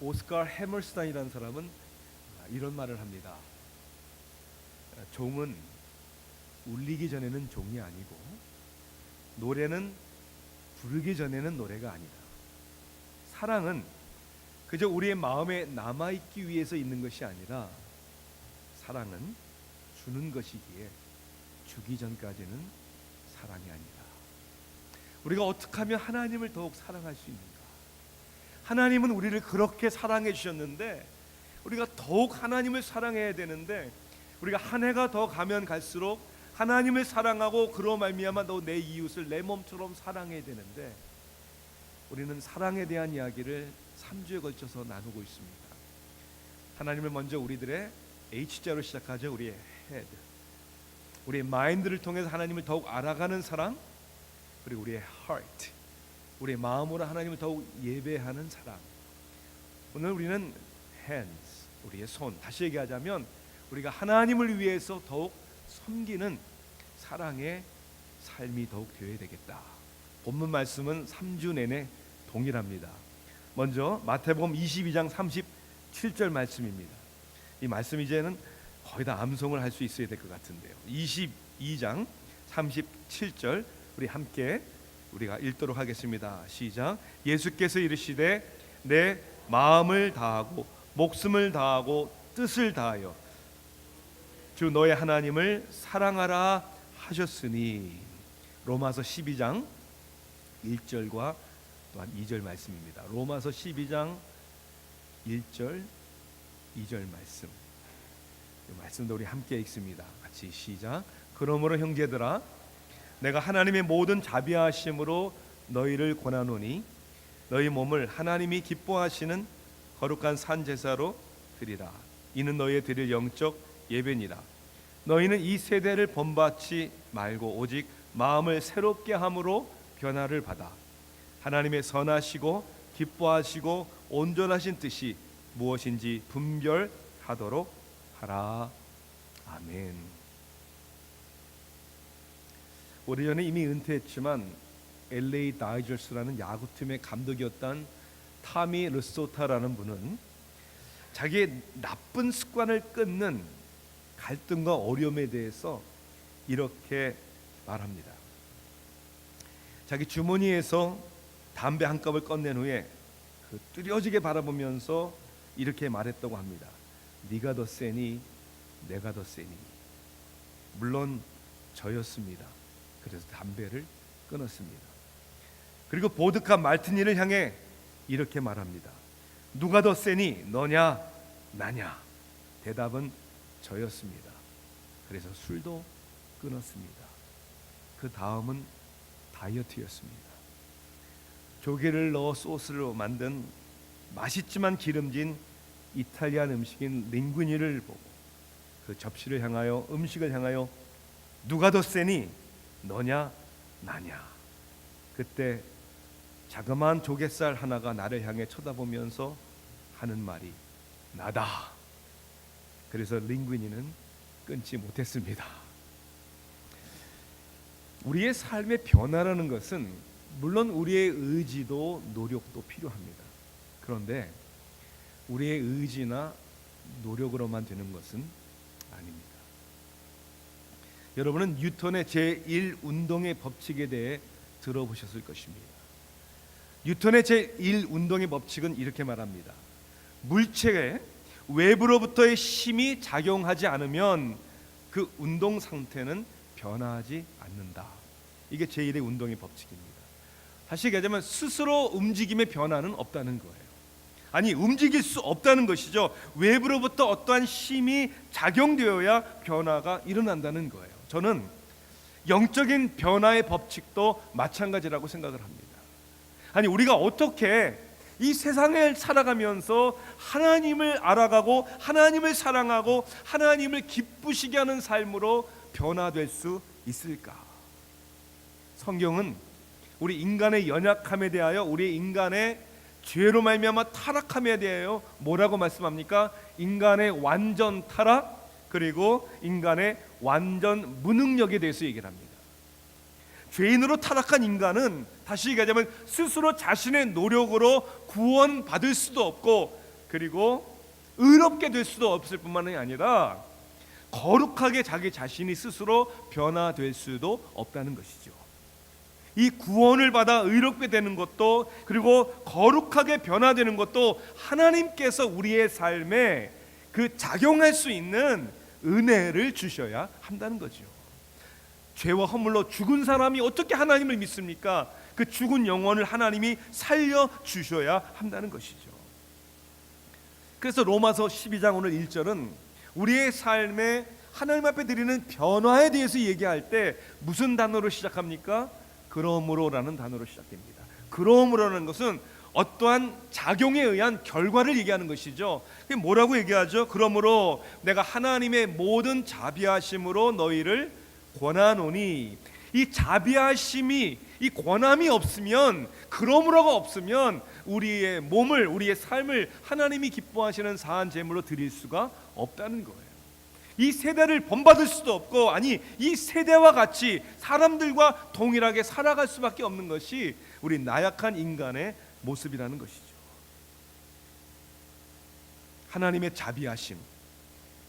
오스카 해머스타인이라는 사람은 이런 말을 합니다. 종은 울리기 전에는 종이 아니고 노래는 부르기 전에는 노래가 아니다. 사랑은 그저 우리의 마음에 남아있기 위해서 있는 것이 아니라 사랑은 주는 것이기에 주기 전까지는 사랑이 아니다. 우리가 어떻게 하면 하나님을 더욱 사랑할 수 있는가? 하나님은 우리를 그렇게 사랑해 주셨는데 우리가 더욱 하나님을 사랑해야 되는데 우리가 한 해가 더 가면 갈수록 하나님을 사랑하고 그로 말미암아 너 내 이웃을 내 몸처럼 사랑해야 되는데 우리는 사랑에 대한 이야기를 3주에 걸쳐서 나누고 있습니다. 하나님을 먼저 우리들의 H자로 시작하죠. 우리의 head, 우리의 마인드를 통해서 하나님을 더욱 알아가는 사랑, 그리고 우리의 heart, 우리의 마음으로 하나님을 더욱 예배하는 사랑. 오늘 우리는 hands, 우리의 손, 다시 얘기하자면 우리가 하나님을 위해서 더욱 섬기는 사랑의 삶이 더욱 되어야 되겠다. 본문 말씀은 3주 내내 동일합니다. 먼저 마태복음 22장 37절 말씀입니다. 이 말씀 이제는 거의 다 암송을 할 수 있어야 될 것 같은데요. 22장 37절 우리 함께 우리가 읽도록 하겠습니다. 시작. 예수께서 이르시되 내 마음을 다하고 목숨을 다하고 뜻을 다하여 주 너의 하나님을 사랑하라 하셨으니. 로마서 12장 1절과 또한 2절 말씀입니다. 로마서 12장 1절 2절 말씀. 이 말씀도 우리 함께 읽습니다. 같이 시작. 그러므로 형제들아 내가 하나님의 모든 자비하심으로 너희를 권하노니 너희 몸을 하나님이 기뻐하시는 거룩한 산 제사로 드리라. 이는 너희의 드릴 영적 예배니라. 너희는 이 세대를 본받지 말고 오직 마음을 새롭게 함으로 변화를 받아 하나님의 선하시고 기뻐하시고 온전하신 뜻이 무엇인지 분별하도록 하라. 아멘. 오래전에 이미 은퇴했지만 LA 다이저스라는 야구팀의 감독이었던 타미 르소타라는 분은 자기의 나쁜 습관을 끊는 갈등과 어려움에 대해서 이렇게 말합니다. 자기 주머니에서 담배 한 컵을 꺼낸 후에 그 뚜려지게 바라보면서 이렇게 말했다고 합니다. 네가 더 세니 내가 더 세니. 물론 저였습니다. 그래서 담배를 끊었습니다. 그리고 보드카 말티니를 향해 이렇게 말합니다. 누가 더 세니 너냐 나냐. 대답은 저였습니다. 그래서 술도 끊었습니다. 그 다음은 다이어트였습니다. 조개를 넣어 소스로 만든 맛있지만 기름진 이탈리안 음식인 링구니를 보고 그 접시를 향하여 음식을 향하여 누가 더 세니 너냐 나냐. 그때 자그마한 조갯살 하나가 나를 향해 쳐다보면서 하는 말이 나다. 그래서 링구니는 끊지 못했습니다. 우리의 삶의 변화라는 것은 물론 우리의 의지도 노력도 필요합니다. 그런데 우리의 의지나 노력으로만 되는 것은 아닙니다. 여러분은 뉴턴의 제1운동의 법칙에 대해 들어보셨을 것입니다. 뉴턴의 제1운동의 법칙은 이렇게 말합니다. 물체에 외부로부터의 힘이 작용하지 않으면 그 운동 상태는 변화하지 않는다. 이게 제1의 운동의 법칙입니다. 다시 얘기하자면 스스로 움직임의 변화는 없다는 거예요. 아니 움직일 수 없다는 것이죠. 외부로부터 어떠한 힘이 작용되어야 변화가 일어난다는 거예요. 저는 영적인 변화의 법칙도 마찬가지라고 생각을 합니다. 아니 우리가 어떻게 이 세상을 살아가면서 하나님을 알아가고 하나님을 사랑하고 하나님을 기쁘시게 하는 삶으로 변화될 수 있을까? 성경은 우리 인간의 연약함에 대하여 우리 인간의 죄로 말미암아 타락함에 대하여 뭐라고 말씀합니까? 인간의 완전 타락 그리고 인간의 완전 무능력에 대해서 얘기를 합니다. 죄인으로 타락한 인간은 다시 얘기하자면 스스로 자신의 노력으로 구원받을 수도 없고 그리고 의롭게 될 수도 없을 뿐만이 아니라 거룩하게 자기 자신이 스스로 변화될 수도 없다는 것이죠. 이 구원을 받아 의롭게 되는 것도, 그리고 거룩하게 변화되는 것도 하나님께서 우리의 삶에 그 작용할 수 있는 은혜를 주셔야 한다는 거죠. 죄와 허물로 죽은 사람이 어떻게 하나님을 믿습니까? 그 죽은 영혼을 하나님이 살려 주셔야 한다는 것이죠. 그래서 로마서 12장 오늘 1절은 우리의 삶에 하나님 앞에 드리는 변화에 대해서 얘기할 때 무슨 단어로 시작합니까? 그러므로라는 단어로 시작됩니다. 그러므로라는 것은 어떠한 작용에 의한 결과를 얘기하는 것이죠. 그게 뭐라고 얘기하죠? 그러므로 내가 하나님의 모든 자비하심으로 너희를 권하노니, 이 자비하심이, 이 권함이 없으면, 그러므로가 없으면 우리의 몸을, 우리의 삶을 하나님이 기뻐하시는 사한 제물로 드릴 수가 없다는 거예요. 이 세대를 본받을 수도 없고, 아니 이 세대와 같이 사람들과 동일하게 살아갈 수밖에 없는 것이 우리 나약한 인간의 모습이라는 것이죠. 하나님의 자비하심,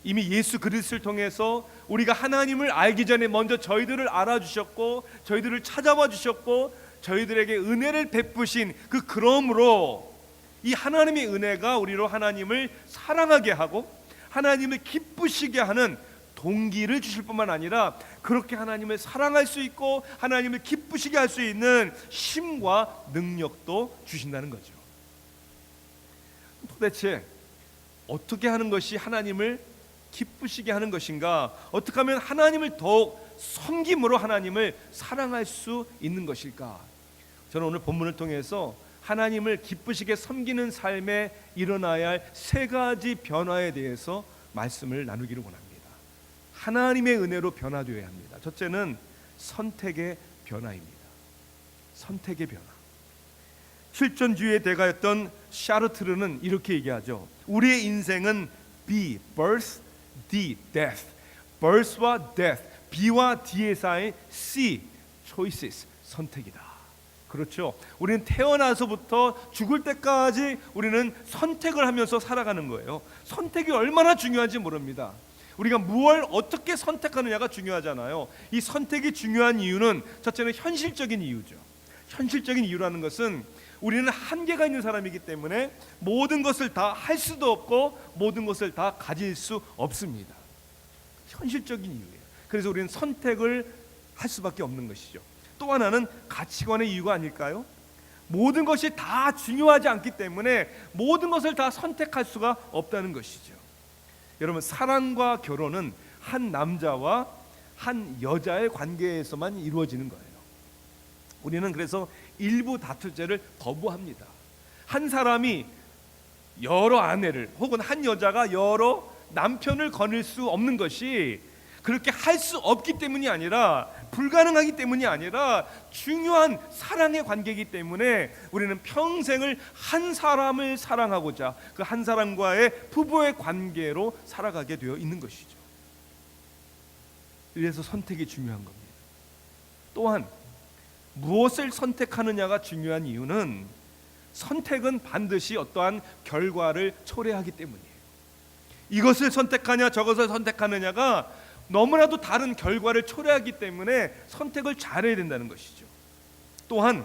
이미 예수 그리스도를 통해서 우리가 하나님을 알기 전에 먼저 저희들을 알아주셨고, 저희들을 찾아와 주셨고, 저희들에게 은혜를 베푸신 그 그러므로 이 하나님의 은혜가 우리로 하나님을 사랑하게 하고 하나님을 기쁘시게 하는 동기를 주실 뿐만 아니라 그렇게 하나님을 사랑할 수 있고 하나님을 기쁘시게 할 수 있는 힘과 능력도 주신다는 거죠. 도대체 어떻게 하는 것이 하나님을 기쁘시게 하는 것인가? 어떻게 하면 하나님을 더욱 섬김으로 하나님을 사랑할 수 있는 것일까? 저는 오늘 본문을 통해서 하나님을 기쁘시게 섬기는 삶에 일어나야 할 세 가지 변화에 대해서 말씀을 나누기를 원합니다. 하나님의 은혜로 변화되어야 합니다. 첫째는 선택의 변화입니다. 선택의 변화. 실존주의의 대가였던 샤르트르는 이렇게 얘기하죠. 우리의 인생은 B, birth, D, death. birth와 death, B와 D의 사이 C, choices, 선택이다. 그렇죠. 우리는 태어나서부터 죽을 때까지 우리는 선택을 하면서 살아가는 거예요. 선택이 얼마나 중요한지 모릅니다. 우리가 무엇을 어떻게 선택하느냐가 중요하잖아요. 이 선택이 중요한 이유는 첫째는 현실적인 이유죠. 현실적인 이유라는 것은 우리는 한계가 있는 사람이기 때문에 모든 것을 다 할 수도 없고 모든 것을 다 가질 수 없습니다. 현실적인 이유예요. 그래서 우리는 선택을 할 수밖에 없는 것이죠. 또 하나는 가치관의 이유가 아닐까요? 모든 것이 다 중요하지 않기 때문에 모든 것을 다 선택할 수가 없다는 것이죠. 여러분, 사랑과 결혼은 한 남자와 한 여자의 관계에서만 이루어지는 거예요. 우리는 그래서 일부 다투죄를 거부합니다. 한 사람이 여러 아내를 혹은 한 여자가 여러 남편을 거닐 수 없는 것이 그렇게 할 수 없기 때문이 아니라, 불가능하기 때문이 아니라 중요한 사랑의 관계이기 때문에 우리는 평생을 한 사람을 사랑하고자 그 한 사람과의 부부의 관계로 살아가게 되어 있는 것이죠. 그래서 선택이 중요한 겁니다. 또한 무엇을 선택하느냐가 중요한 이유는 선택은 반드시 어떠한 결과를 초래하기 때문이에요. 이것을 선택하냐 저것을 선택하느냐가 너무나도 다른 결과를 초래하기 때문에 선택을 잘해야 된다는 것이죠. 또한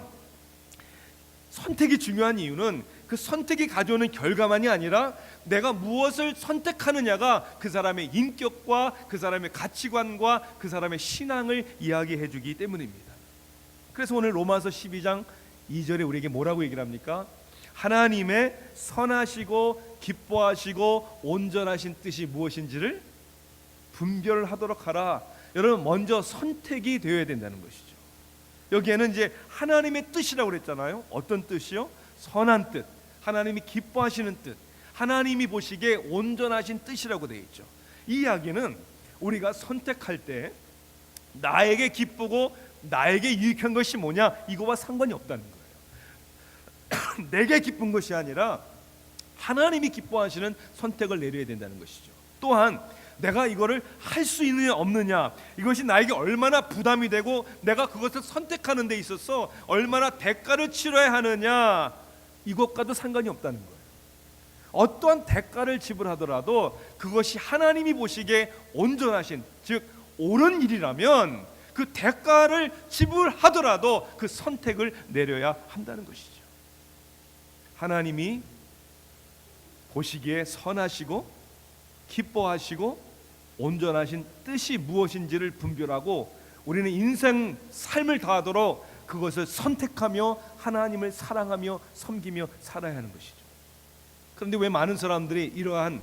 선택이 중요한 이유는 그 선택이 가져오는 결과만이 아니라 내가 무엇을 선택하느냐가 그 사람의 인격과 그 사람의 가치관과 그 사람의 신앙을 이야기해 주기 때문입니다. 그래서 오늘 로마서 12장 2절에 우리에게 뭐라고 얘기를 합니까? 하나님의 선하시고 기뻐하시고 온전하신 뜻이 무엇인지를 분별하도록 하라. 여러분, 먼저 선택이 되어야 된다는 것이죠. 여기에는 이제 하나님의 뜻이라고 그랬잖아요. 어떤 뜻이요? 선한 뜻, 하나님이 기뻐하시는 뜻, 하나님이 보시기에 온전하신 뜻이라고 되어 있죠. 이 이야기는 우리가 선택할 때 나에게 기쁘고 나에게 유익한 것이 뭐냐, 이거와 상관이 없다는 거예요. 내게 기쁜 것이 아니라 하나님이 기뻐하시는 선택을 내려야 된다는 것이죠. 또한 내가 이거를 할 수 있느냐 없느냐, 이것이 나에게 얼마나 부담이 되고 내가 그것을 선택하는 데 있어서 얼마나 대가를 치러야 하느냐, 이것과도 상관이 없다는 거예요. 어떠한 대가를 지불하더라도 그것이 하나님이 보시기에 온전하신, 즉 옳은 일이라면 그 대가를 지불하더라도 그 선택을 내려야 한다는 것이죠. 하나님이 보시기에 선하시고 기뻐하시고 온전하신 뜻이 무엇인지를 분별하고 우리는 인생 삶을 다하도록 그것을 선택하며 하나님을 사랑하며 섬기며 살아야 하는 것이죠. 그런데 왜 많은 사람들이 이러한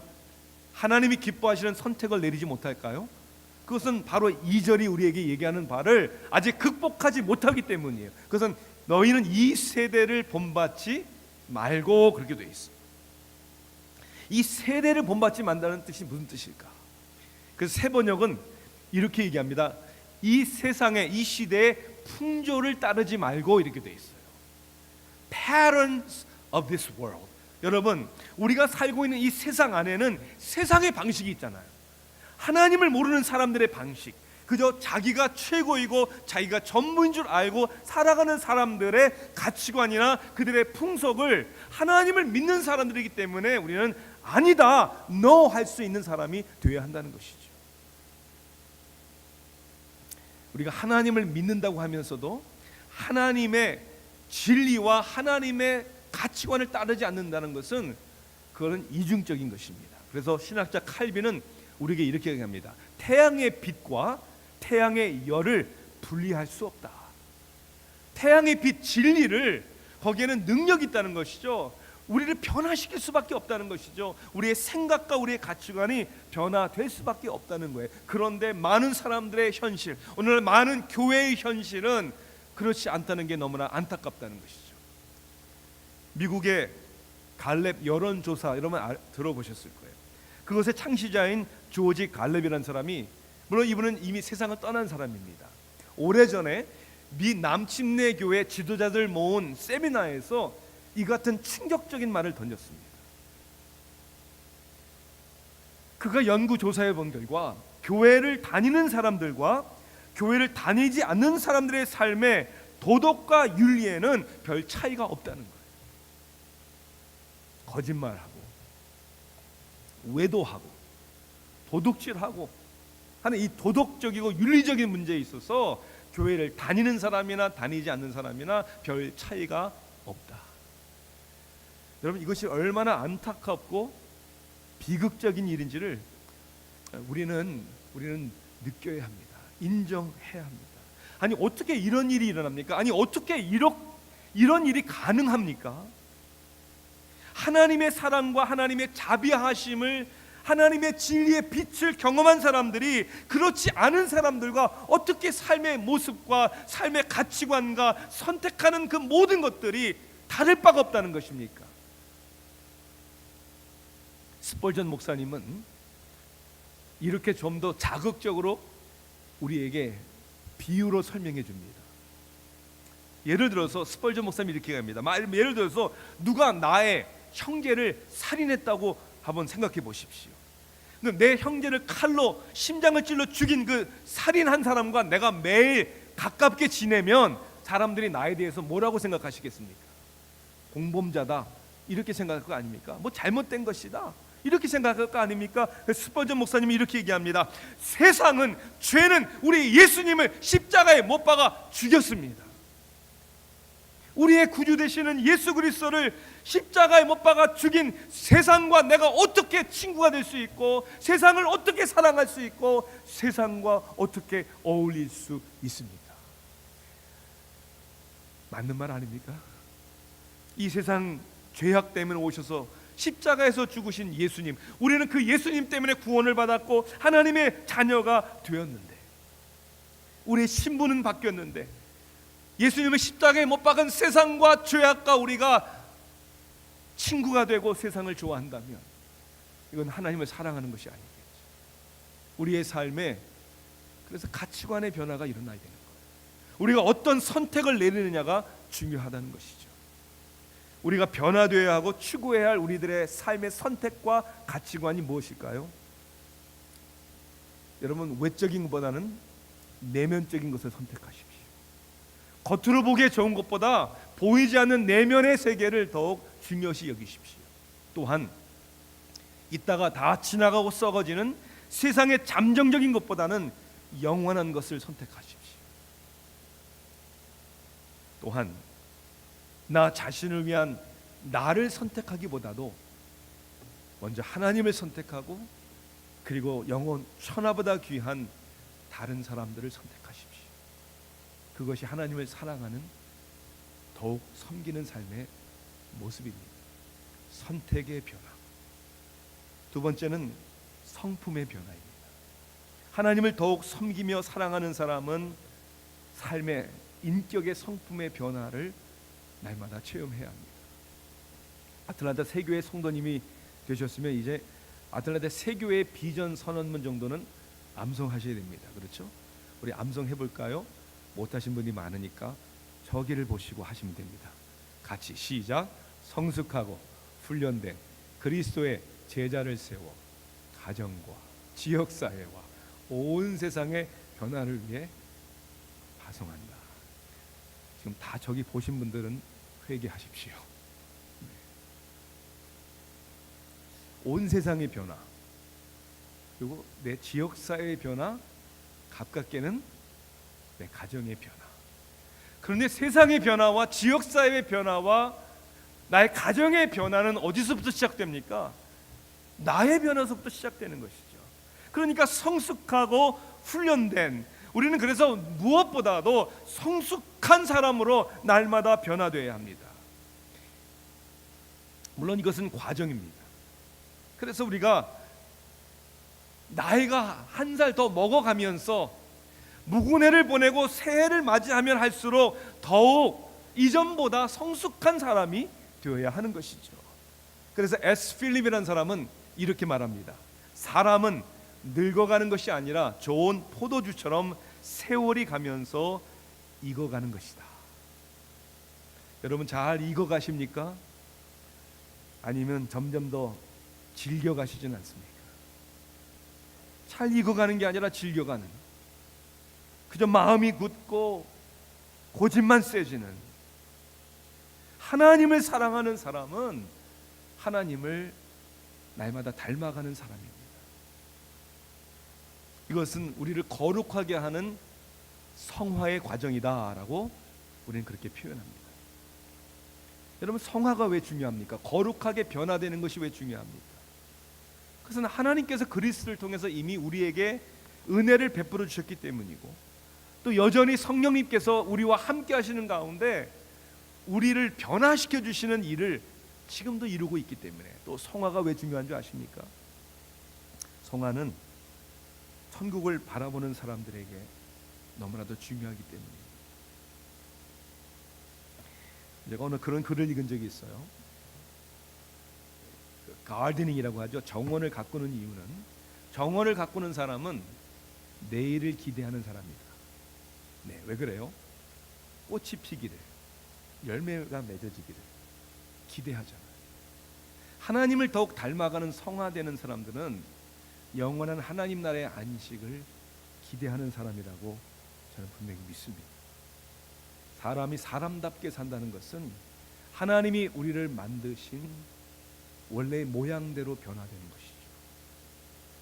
하나님이 기뻐하시는 선택을 내리지 못할까요? 그것은 바로 2절이 우리에게 얘기하는 바를 아직 극복하지 못하기 때문이에요. 그것은 너희는 이 세대를 본받지 말고, 그렇게 되어 있어요. 이 세대를 본받지 말다는 뜻이 무슨 뜻일까? 그래서 세번역은 이렇게 얘기합니다. 이 세상의, 이 시대의 풍조를 따르지 말고, 이렇게 되어 있어요. Patterns of this world. 여러분, 우리가 살고 있는 이 세상 안에는 세상의 방식이 있잖아요. 하나님을 모르는 사람들의 방식, 그저 자기가 최고이고 자기가 전부인 줄 알고 살아가는 사람들의 가치관이나 그들의 풍속을 하나님을 믿는 사람들이기 때문에 우리는 아니다, no 할 수 있는 사람이 되어야 한다는 것이죠. 우리가 하나님을 믿는다고 하면서도 하나님의 진리와 하나님의 가치관을 따르지 않는다는 것은 그거는 이중적인 것입니다. 그래서 신학자 칼빈은 우리에게 이렇게 얘기합니다. 태양의 빛과 태양의 열을 분리할 수 없다. 태양의 빛, 진리를, 거기에는 능력이 있다는 것이죠. 우리를 변화시킬 수밖에 없다는 것이죠. 우리의 생각과 우리의 가치관이 변화될 수밖에 없다는 거예요. 그런데 많은 사람들의 현실, 오늘 많은 교회의 현실은 그렇지 않다는 게 너무나 안타깝다는 것이죠. 미국의 갈렙 여론조사, 여러분 들어보셨을 거예요. 그것의 창시자인 조지 갈렙이라는 사람이, 물론 이분은 이미 세상을 떠난 사람입니다. 오래전에 미 남침내 교회 지도자들 모은 세미나에서 이 같은 충격적인 말을 던졌습니다. 그가 연구 조사해 본 결과 교회를 다니는 사람들과 교회를 다니지 않는 사람들의 삶의 도덕과 윤리에는 별 차이가 없다는 거예요. 거짓말하고 외도하고 도둑질하고 하는 이 도덕적이고 윤리적인 문제에 있어서 교회를 다니는 사람이나 다니지 않는 사람이나 별 차이가 없다. 여러분, 이것이 얼마나 안타깝고 비극적인 일인지를 우리는 느껴야 합니다. 인정해야 합니다. 아니, 어떻게 이런 일이 일어납니까? 아니, 어떻게 이런 일이 가능합니까? 하나님의 사랑과 하나님의 자비하심을, 하나님의 진리의 빛을 경험한 사람들이 그렇지 않은 사람들과 어떻게 삶의 모습과 삶의 가치관과 선택하는 그 모든 것들이 다를 바가 없다는 것입니까? 스펄전 목사님은 이렇게 좀 더 자극적으로 우리에게 비유로 설명해 줍니다. 예를 들어서 스펄전 목사님이 이렇게 합니다. 예를 들어서 누가 나의 형제를 살인했다고 한번 생각해 보십시오. 내 형제를 칼로 심장을 찔러 죽인 그 살인한 사람과 내가 매일 가깝게 지내면 사람들이 나에 대해서 뭐라고 생각하시겠습니까? 공범자다, 이렇게 생각할 거 아닙니까? 뭐 잘못된 것이다, 이렇게 생각할 거 아닙니까? 스펄전 목사님이 이렇게 얘기합니다. 세상은, 죄는 우리 예수님을 십자가에 못 박아 죽였습니다. 우리의 구주 되시는 예수 그리스도를 십자가에 못 박아 죽인 세상과 내가 어떻게 친구가 될 수 있고, 세상을 어떻게 사랑할 수 있고, 세상과 어떻게 어울릴 수 있습니까? 맞는 말 아닙니까? 이 세상 죄악 때문에 오셔서 십자가에서 죽으신 예수님, 우리는 그 예수님 때문에 구원을 받았고 하나님의 자녀가 되었는데, 우리의 신분은 바뀌었는데, 예수님을 십자가에 못 박은 세상과 죄악과 우리가 친구가 되고 세상을 좋아한다면 이건 하나님을 사랑하는 것이 아니겠죠. 우리의 삶에 그래서 가치관의 변화가 일어나야 되는 거예요. 우리가 어떤 선택을 내리느냐가 중요하다는 것이죠. 우리가 변화되어야 하고 추구해야 할 우리들의 삶의 선택과 가치관이 무엇일까요? 여러분, 외적인 것보다는 내면적인 것을 선택하십시오. 겉으로 보기에 좋은 것보다 보이지 않는 내면의 세계를 더욱 중요시 여기십시오. 또한 있다가 다 지나가고 썩어지는 세상의 잠정적인 것보다는 영원한 것을 선택하십시오. 또한 나 자신을 위한 나를 선택하기보다도 먼저 하나님을 선택하고 그리고 영원 천하보다 귀한 다른 사람들을 선택하십시오. 그것이 하나님을 사랑하는 더욱 섬기는 삶의 모습입니다. 선택의 변화. 두 번째는 성품의 변화입니다. 하나님을 더욱 섬기며 사랑하는 사람은 삶의 인격의 성품의 변화를 날마다 체험해야 합니다. 아틀란타 세교회 성도님이 되셨으면 이제 아틀란타 세교회 비전 선언문 정도는 암송하셔야 됩니다. 그렇죠? 우리 암송해 볼까요? 못하신 분이 많으니까 저기를 보시고 하시면 됩니다. 같이 시작. 성숙하고 훈련된 그리스도의 제자를 세워 가정과 지역사회와 온 세상의 변화를 위해 파송한다. 지금 다 저기 보신 분들은 회개하십시오. 온 세상의 변화, 그리고 내 지역사회의 변화, 가깝게는 내 가정의 변화. 그런데 세상의 변화와 지역사회의 변화와 나의 가정의 변화는 어디서부터 시작됩니까? 나의 변화서부터 시작되는 것이죠. 그러니까 성숙하고 훈련된, 우리는 그래서 무엇보다도 성숙한 사람으로 날마다 변화되어야 합니다. 물론 이것은 과정입니다. 그래서 우리가 나이가 한 살 더 먹어가면서 무구내를 보내고 새해를 맞이하면 할수록 더욱 이전보다 성숙한 사람이 되어야 하는 것이죠. 그래서 에스 필립이라는 사람은 이렇게 말합니다. 사람은 늙어가는 것이 아니라 좋은 포도주처럼 세월이 가면서 익어가는 것이다. 여러분 잘 익어가십니까? 아니면 점점 더 질겨가시진 않습니까? 잘 익어가는 게 아니라 질겨가는, 그저 마음이 굳고 고집만 세지는, 하나님을 사랑하는 사람은 하나님을 날마다 닮아가는 사람입니다. 이것은 우리를 거룩하게 하는 성화의 과정이다라고 우리는 그렇게 표현합니다. 여러분 성화가 왜 중요합니까? 거룩하게 변화되는 것이 왜 중요합니까? 그것은 하나님께서 그리스도를 통해서 이미 우리에게 은혜를 베풀어 주셨기 때문이고, 또 여전히 성령님께서 우리와 함께 하시는 가운데 우리를 변화시켜 주시는 일을 지금도 이루고 있기 때문에, 또 성화가 왜 중요한 줄 아십니까? 성화는 천국을 바라보는 사람들에게 너무나도 중요하기 때문입니다. 제가 오늘 그런 글을 읽은 적이 있어요. 가르데닝이라고 하죠. 정원을 가꾸는 이유는, 정원을 가꾸는 사람은 내일을 기대하는 사람이다. 네, 왜 그래요? 꽃이 피기를, 열매가 맺어지기를 기대하잖아요. 하나님을 더욱 닮아가는 성화되는 사람들은 영원한 하나님 나라의 안식을 기대하는 사람이라고 저는 분명히 믿습니다. 사람이 사람답게 산다는 것은 하나님이 우리를 만드신 원래의 모양대로 변화되는 것이죠.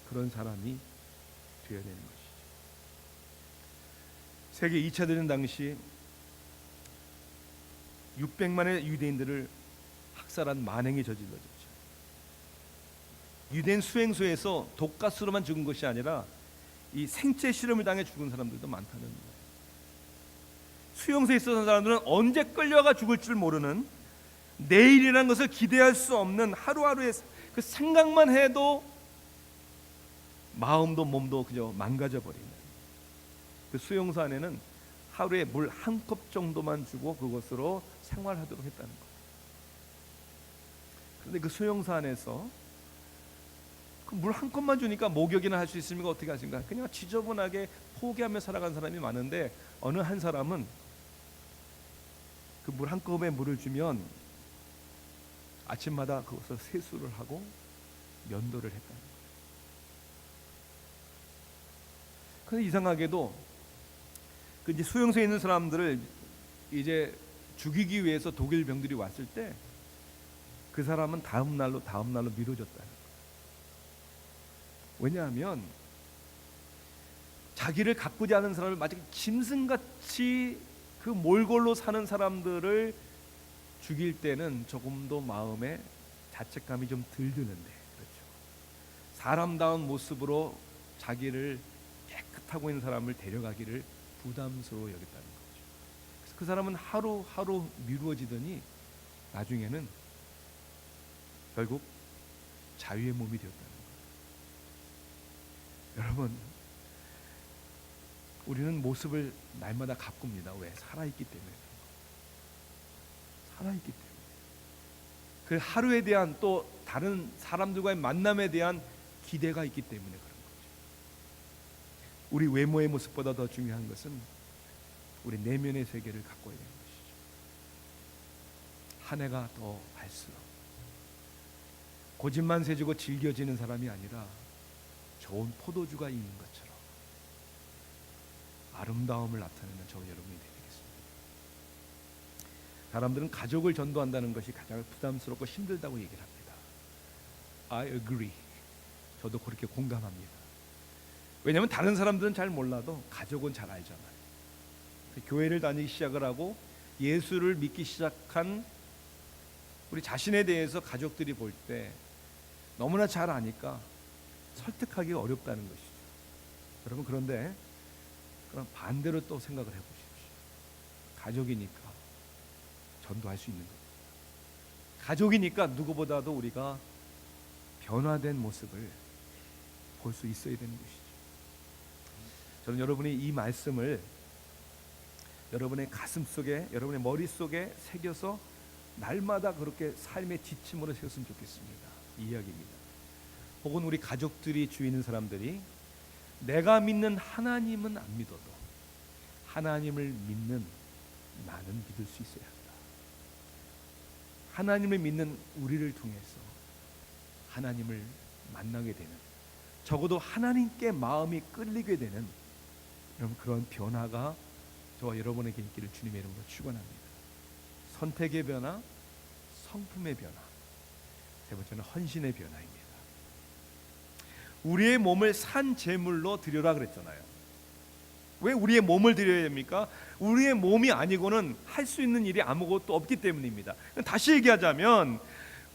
그런 사람이 되어야 되는 것이죠. 세계 2차 대전 당시 600만의 유대인들을 학살한 만행이 저질러졌죠. 유대인 수행소에서 독가스로만 죽은 것이 아니라 이 생체 실험을 당해 죽은 사람들도 많다는 거예요. 수용소에 있었던 사람들은 언제 끌려가 죽을 줄 모르는, 내일이라는 것을 기대할 수 없는 하루하루의 그 생각만 해도 마음도 몸도 그저 망가져 버리는, 그 수용소 안에는 하루에 물 한 컵 정도만 주고 그것으로 생활하도록 했다는 거예요. 그런데 그 수용소 안에서 그 물 한 컵만 주니까 목욕이나 할 수 있습니까? 어떻게 하십니까? 그냥 지저분하게 포기하며 살아간 사람이 많은데, 어느 한 사람은 그 물 한 컵에 물을 주면 아침마다 그것을 세수를 하고 면도를 했다는 거예요. 그런데 이상하게도 그 이제 수용소에 있는 사람들을 이제 죽이기 위해서 독일 병들이 왔을 때 그 사람은 다음 날로 미뤄졌다는 거예요. 왜냐하면 자기를 가꾸지 않은 사람을 마치 짐승같이 그 몰골로 사는 사람들을 죽일 때는 조금도 마음에 자책감이 좀 덜 드는데, 그렇죠, 사람다운 모습으로 자기를 깨끗하고 있는 사람을 데려가기를 부담스러워 여겼다는 거죠. 그래서 그 사람은 하루하루 미루어지더니 나중에는 결국 자유의 몸이 되었다는 거예요. 여러분, 우리는 모습을 날마다 가꿉니다. 왜? 살아있기 때문에. 살아있기 때문에. 그 하루에 대한 또 다른 사람들과의 만남에 대한 기대가 있기 때문에 그런 거죠. 우리 외모의 모습보다 더 중요한 것은 우리 내면의 세계를 가꿔야 되는 것이죠. 한 해가 더 갈수록 고집만 세지고 즐겨지는 사람이 아니라 좋은 포도주가 있는 것처럼 아름다움을 나타내는 저와 여러분이 되겠습니다. 사람들은 가족을 전도한다는 것이 가장 부담스럽고 힘들다고 얘기를 합니다. I agree. 저도 그렇게 공감합니다. 왜냐하면 다른 사람들은 잘 몰라도 가족은 잘 알잖아요. 교회를 다니기 시작을 하고 예수를 믿기 시작한 우리 자신에 대해서 가족들이 볼 때 너무나 잘 아니까 설득하기가 어렵다는 것이죠. 여러분, 그런데 그럼 반대로 또 생각을 해보십시오. 가족이니까 전도할 수 있는 겁니다. 가족이니까 누구보다도 우리가 변화된 모습을 볼 수 있어야 되는 것이죠. 저는 여러분이 이 말씀을 여러분의 가슴 속에, 여러분의 머릿속에 새겨서 날마다 그렇게 삶의 지침으로 세웠으면 좋겠습니다. 이 이야기입니다. 혹은 우리 가족들이 주위 있는 사람들이 내가 믿는 하나님은 안 믿어도 하나님을 믿는 나는 믿을 수 있어야 한다. 하나님을 믿는 우리를 통해서 하나님을 만나게 되는, 적어도 하나님께 마음이 끌리게 되는 그런 변화가 저와 여러분에게 있기를 주님의 이름으로 축원합니다. 선택의 변화, 성품의 변화, 세 번째는 헌신의 변화입니다. 우리의 몸을 산 제물로 드려라 그랬잖아요. 왜 우리의 몸을 드려야 됩니까? 우리의 몸이 아니고는 할 수 있는 일이 아무것도 없기 때문입니다. 다시 얘기하자면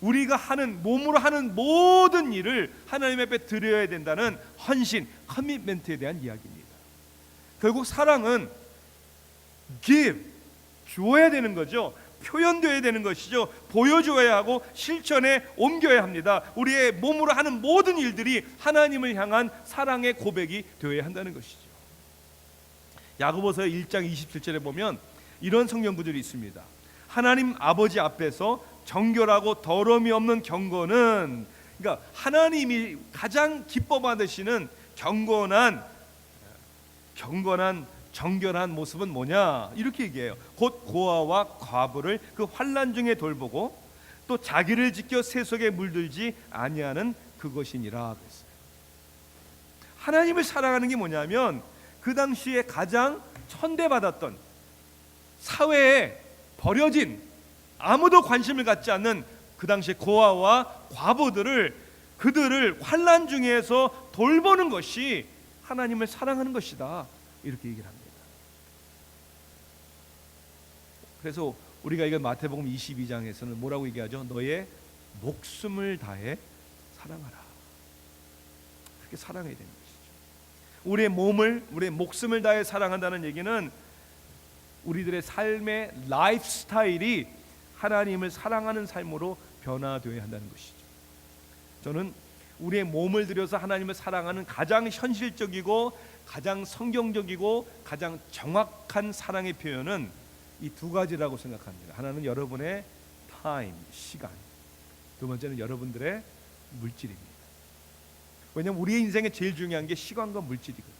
우리가 하는, 몸으로 하는 모든 일을 하나님 앞에 드려야 된다는 헌신, 커미트먼트에 대한 이야기입니다. 결국 사랑은 give, 주어야 되는 거죠. 표현되어야 되는 것이죠. 보여줘야 하고 실천에 옮겨야 합니다. 우리의 몸으로 하는 모든 일들이 하나님을 향한 사랑의 고백이 되어야 한다는 것이죠. 야고보서 1장 27절에 보면 이런 성경 구절이 있습니다. 하나님 아버지 앞에서 정결하고 더러움이 없는 경건은, 그러니까 하나님이 가장 기뻐 받으시는 경건한 정결한 모습은 뭐냐, 이렇게 얘기해요. 곧 고아와 과부를 그 환난 중에 돌보고 또 자기를 지켜 세속에 물들지 아니하는 그것이니라 그랬어요. 하나님을 사랑하는 게 뭐냐면 그 당시에 가장 천대받았던, 사회에 버려진, 아무도 관심을 갖지 않는 그 당시에 고아와 과부들을, 그들을 환난 중에서 돌보는 것이 하나님을 사랑하는 것이다, 이렇게 얘기를 합니다. 그래서 우리가 이거 마태복음 22장에서는 뭐라고 얘기하죠? 너의 목숨을 다해 사랑하라. 그렇게 사랑해야 되는 것이죠. 우리의 몸을, 우리의 목숨을 다해 사랑한다는 얘기는 우리들의 삶의 라이프 스타일이 하나님을 사랑하는 삶으로 변화되어야 한다는 것이죠. 저는 우리의 몸을 들여서 하나님을 사랑하는 가장 현실적이고 가장 성경적이고 가장 정확한 사랑의 표현은 이 두 가지라고 생각합니다. 하나는 여러분의 타임, 시간, 두 번째는 여러분들의 물질입니다. 왜냐하면 우리의 인생에 제일 중요한 게 시간과 물질이거든요.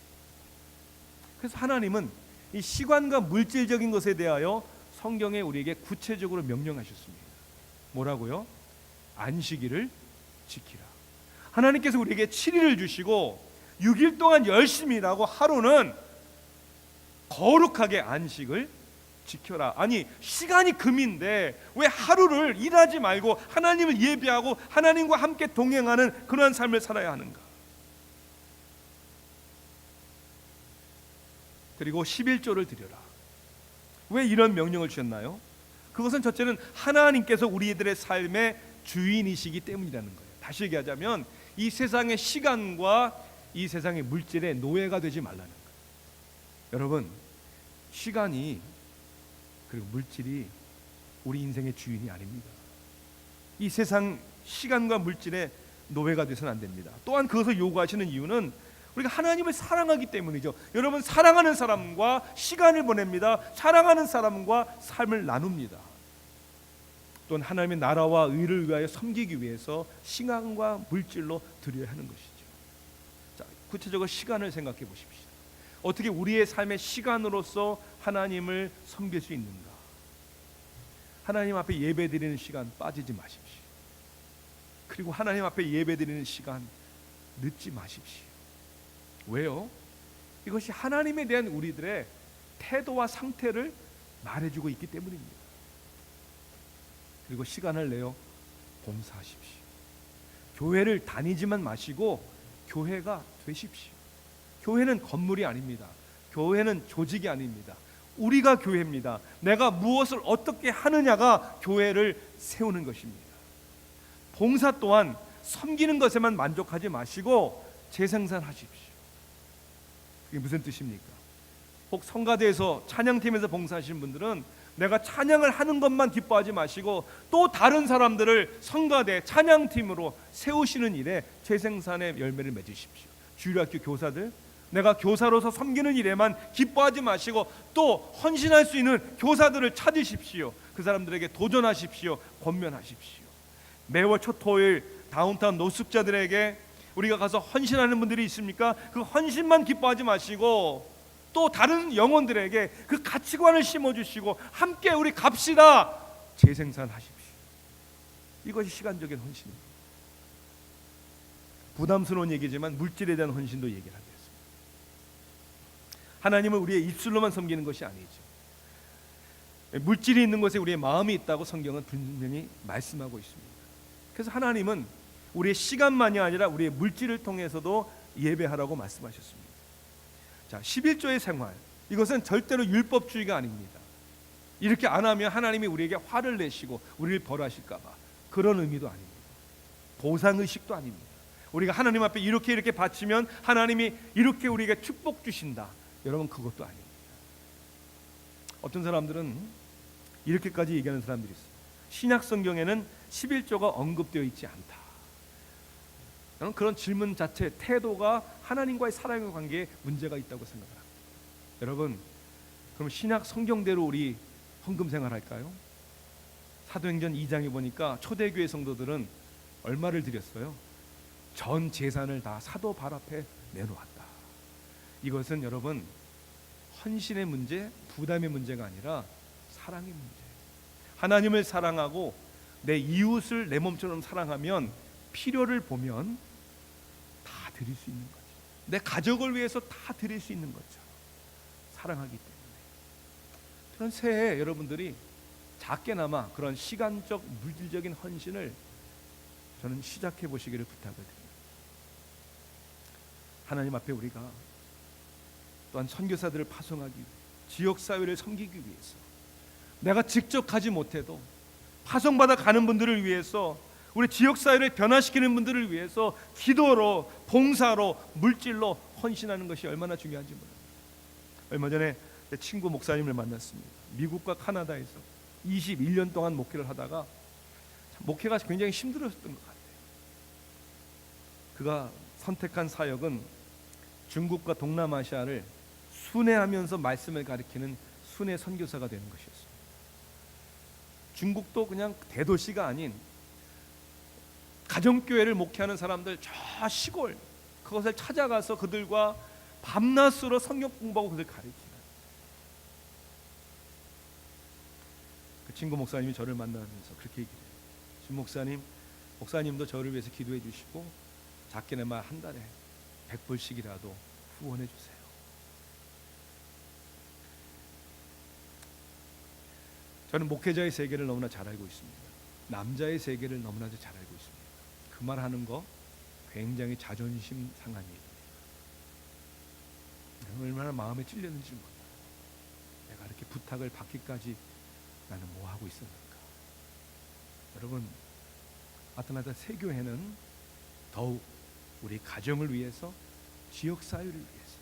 그래서 하나님은 이 시간과 물질적인 것에 대하여 성경에 우리에게 구체적으로 명령하셨습니다. 뭐라고요? 안식일을 지키라. 하나님께서 우리에게 7일을 주시고 6일 동안 열심히 일하고 하루는 거룩하게 안식을 지켜라. 아니, 시간이 금인데 왜 하루를 일하지 말고 하나님을 예배하고 하나님과 함께 동행하는 그러한 삶을 살아야 하는가? 그리고 11조를 드려라. 왜 이런 명령을 주셨나요? 그것은 첫째는 하나님께서 우리들의 삶의 주인이시기 때문이라는 거예요. 다시 얘기하자면 이 세상의 시간과 이 세상의 물질의 노예가 되지 말라는 거예요. 여러분, 시간이 그리고 물질이 우리 인생의 주인이 아닙니다. 이 세상 시간과 물질의 노예가 되서는 안 됩니다. 또한 그것을 요구하시는 이유는 우리가 하나님을 사랑하기 때문이죠. 여러분, 사랑하는 사람과 시간을 보냅니다. 사랑하는 사람과 삶을 나눕니다. 또한 하나님의 나라와 의를 위하여 섬기기 위해서 시간과 물질로 드려야 하는 것이죠. 자, 구체적으로 시간을 생각해 보십시오. 어떻게 우리의 삶의 시간으로서 하나님을 섬길 수 있는가? 하나님 앞에 예배드리는 시간 빠지지 마십시오. 그리고 하나님 앞에 예배드리는 시간 늦지 마십시오. 왜요? 이것이 하나님에 대한 우리들의 태도와 상태를 말해주고 있기 때문입니다. 그리고 시간을 내어 봉사하십시오. 교회를 다니지만 마시고 교회가 되십시오. 교회는 건물이 아닙니다. 교회는 조직이 아닙니다. 우리가 교회입니다. 내가 무엇을 어떻게 하느냐가 교회를 세우는 것입니다. 봉사 또한 섬기는 것에만 만족하지 마시고 재생산하십시오. 그게 무슨 뜻입니까? 혹 성가대에서 찬양팀에서 봉사하시는 분들은 내가 찬양을 하는 것만 기뻐하지 마시고 또 다른 사람들을 성가대 찬양팀으로 세우시는 일에 재생산의 열매를 맺으십시오. 주일학교 교사들, 내가 교사로서 섬기는 일에만 기뻐하지 마시고 또 헌신할 수 있는 교사들을 찾으십시오. 그 사람들에게 도전하십시오. 권면하십시오. 매월 첫 토요일 다운타운 노숙자들에게 우리가 가서 헌신하는 분들이 있습니까? 그 헌신만 기뻐하지 마시고 또 다른 영혼들에게 그 가치관을 심어주시고 함께 우리 갑시다. 재생산하십시오. 이것이 시간적인 헌신입니다. 부담스러운 얘기지만 물질에 대한 헌신도 얘기를 하겠습니다. 하나님은 우리의 입술로만 섬기는 것이 아니죠. 물질이 있는 곳에 우리의 마음이 있다고 성경은 분명히 말씀하고 있습니다. 그래서 하나님은 우리의 시간만이 아니라 우리의 물질을 통해서도 예배하라고 말씀하셨습니다. 자, 11조의 생활, 이것은 절대로 율법주의가 아닙니다. 이렇게 안 하면 하나님이 우리에게 화를 내시고 우리를 벌하실까 봐 그런 의미도 아닙니다. 보상의식도 아닙니다. 우리가 하나님 앞에 이렇게 바치면 하나님이 이렇게 우리에게 축복 주신다. 여러분, 그것도 아닙니다. 어떤 사람들은 이렇게까지 얘기하는 사람들이 있어요. 신약 성경에는 11조가 언급되어 있지 않다. 저는 그런 질문 자체, 태도가 하나님과의 사랑의 관계에 문제가 있다고 생각합니다. 여러분, 그럼 신약 성경대로 우리 헌금 생활할까요? 사도행전 2장에 보니까 초대교회 성도들은 얼마를 드렸어요? 전 재산을 다 사도 발 앞에 내놓았다. 이것은 여러분, 헌신의 문제, 부담의 문제가 아니라 사랑의 문제. 하나님을 사랑하고 내 이웃을 내 몸처럼 사랑하면 필요를 보면 다 드릴 수 있는 거죠. 내 가족을 위해서 다 드릴 수 있는 거죠. 사랑하기 때문에. 저는 새해 여러분들이 작게나마 그런 시간적 물질적인 헌신을 저는 시작해 보시기를 부탁을 드립니다. 하나님 앞에 우리가 또한 선교사들을 파송하기 위해, 지역사회를 섬기기 위해서, 내가 직접 가지 못해도 파송받아 가는 분들을 위해서, 우리 지역사회를 변화시키는 분들을 위해서 기도로, 봉사로, 물질로 헌신하는 것이 얼마나 중요한지 몰라요. 얼마 전에 제 친구 목사님을 만났습니다. 미국과 카나다에서 21년 동안 목회를 하다가 목회가 굉장히 힘들었던 것 같아요. 그가 선택한 사역은 중국과 동남아시아를 순회하면서 말씀을 가리키는 순회 선교사가 되는 것이었습니다. 중국도 그냥 대도시가 아닌 가정교회를 목회하는 사람들, 저 시골 그것을 찾아가서 그들과 밤낮으로 성경 공부하고 그들 가르치는, 그 친구 목사님이 저를 만나면서 그렇게 얘기해요. 신 목사님, 목사님도 저를 위해서 기도해 주시고 작게나마 한 달에 100불씩이라도 후원해 주세요. 저는 목회자의 세계를 너무나 잘 알고 있습니다. 남자의 세계를 너무나도 잘 알고 있습니다. 그 말 하는 거 굉장히 자존심 상한 일입니다. 얼마나 마음에 찔렸는지 몰라. 내가 이렇게 부탁을 받기까지 나는 뭐 하고 있었는가. 여러분, 아틀란타 세교회는 더욱 우리 가정을 위해서, 지역 사회를 위해서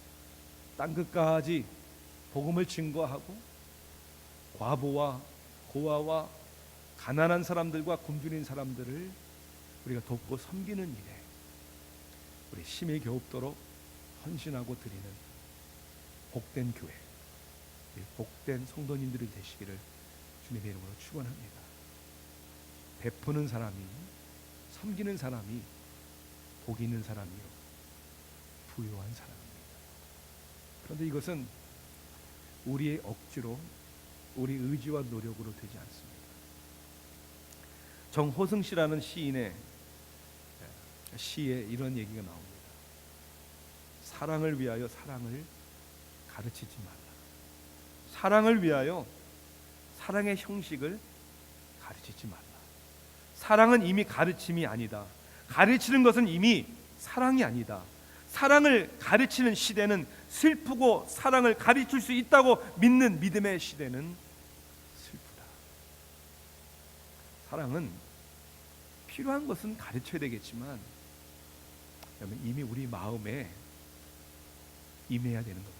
땅 끝까지 복음을 증거하고 과부와 고아와 가난한 사람들과 굶주린 사람들을 우리가 돕고 섬기는 일에 우리 힘이 겨웁도록 헌신하고 드리는 복된 교회, 복된 성도님들이 되시기를 주님의 이름으로 축원합니다. 베푸는 사람이, 섬기는 사람이 복 있는 사람이요 부유한 사람입니다. 그런데 이것은 우리의 억지로, 우리 의지와 노력으로 되지 않습니다. 정호승 씨라는 시인의 시에 이런 얘기가 나옵니다. 사랑을 위하여 사랑을 가르치지 말라. 사랑을 위하여 사랑의 형식을 가르치지 말라. 사랑은 이미 가르침이 아니다. 가르치는 것은 이미 사랑이 아니다. 사랑을 가르치는 시대는 슬프고 사랑을 가르칠 수 있다고 믿는 믿음의 시대는 슬프다. 사랑은 필요한 것은 가르쳐야 되겠지만 이미 우리 마음에 임해야 되는 겁니다.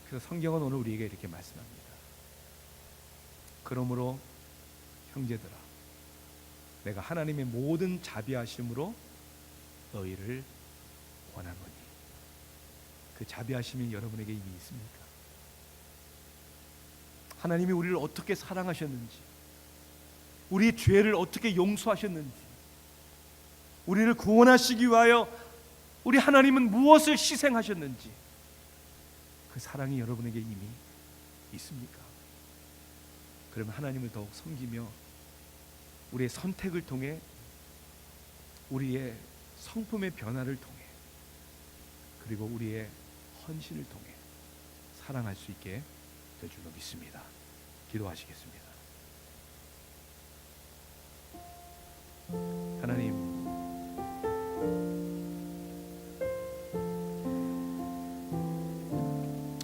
그래서 성경은 오늘 우리에게 이렇게 말씀합니다. 그러므로 형제들아, 내가 하나님의 모든 자비하심으로 너희를 원하노니. 그 자비하심이 여러분에게 이미 있습니까? 하나님이 우리를 어떻게 사랑하셨는지, 우리의 죄를 어떻게 용서하셨는지, 우리를 구원하시기 위하여 우리 하나님은 무엇을 희생하셨는지, 그 사랑이 여러분에게 이미 있습니까? 그러면 하나님을 더욱 섬기며 우리의 선택을 통해, 우리의 성품의 변화를 통해, 그리고 우리의 헌신을 통해 사랑할 수 있게 될 줄로 믿습니다. 기도하시겠습니다. 하나님,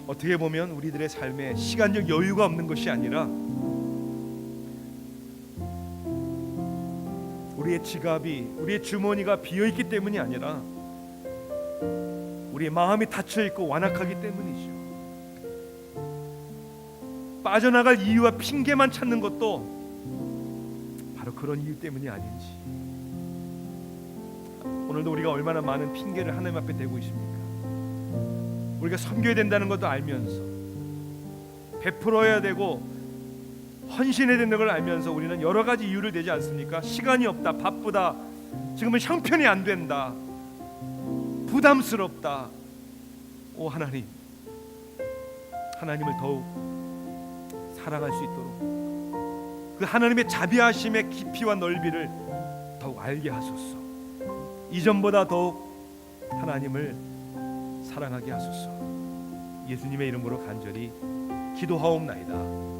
어떻게 보면 우리들의 삶에 시간적 여유가 없는 것이 아니라 우리의 지갑이, 우리의 주머니가 비어있기 때문이 아니라 우리의 마음이 닫혀있고 완악하기 때문이죠. 빠져나갈 이유와 핑계만 찾는 것도 바로 그런 이유 때문이 아닌지. 오늘도 우리가 얼마나 많은 핑계를 하나님 앞에 대고 있습니까? 우리가 섬겨야 된다는 것도 알면서, 베풀어야 되고 헌신해야 된다는 걸 알면서 우리는 여러 가지 이유를 대지 않습니까? 시간이 없다, 바쁘다, 지금은 형편이 안 된다, 부담스럽다. 오 하나님, 하나님을 더욱 사랑할 수 있도록 그 하나님의 자비하심의 깊이와 넓이를 더욱 알게 하소서. 이전보다 더욱 하나님을 사랑하게 하소서. 예수님의 이름으로 간절히 기도하옵나이다.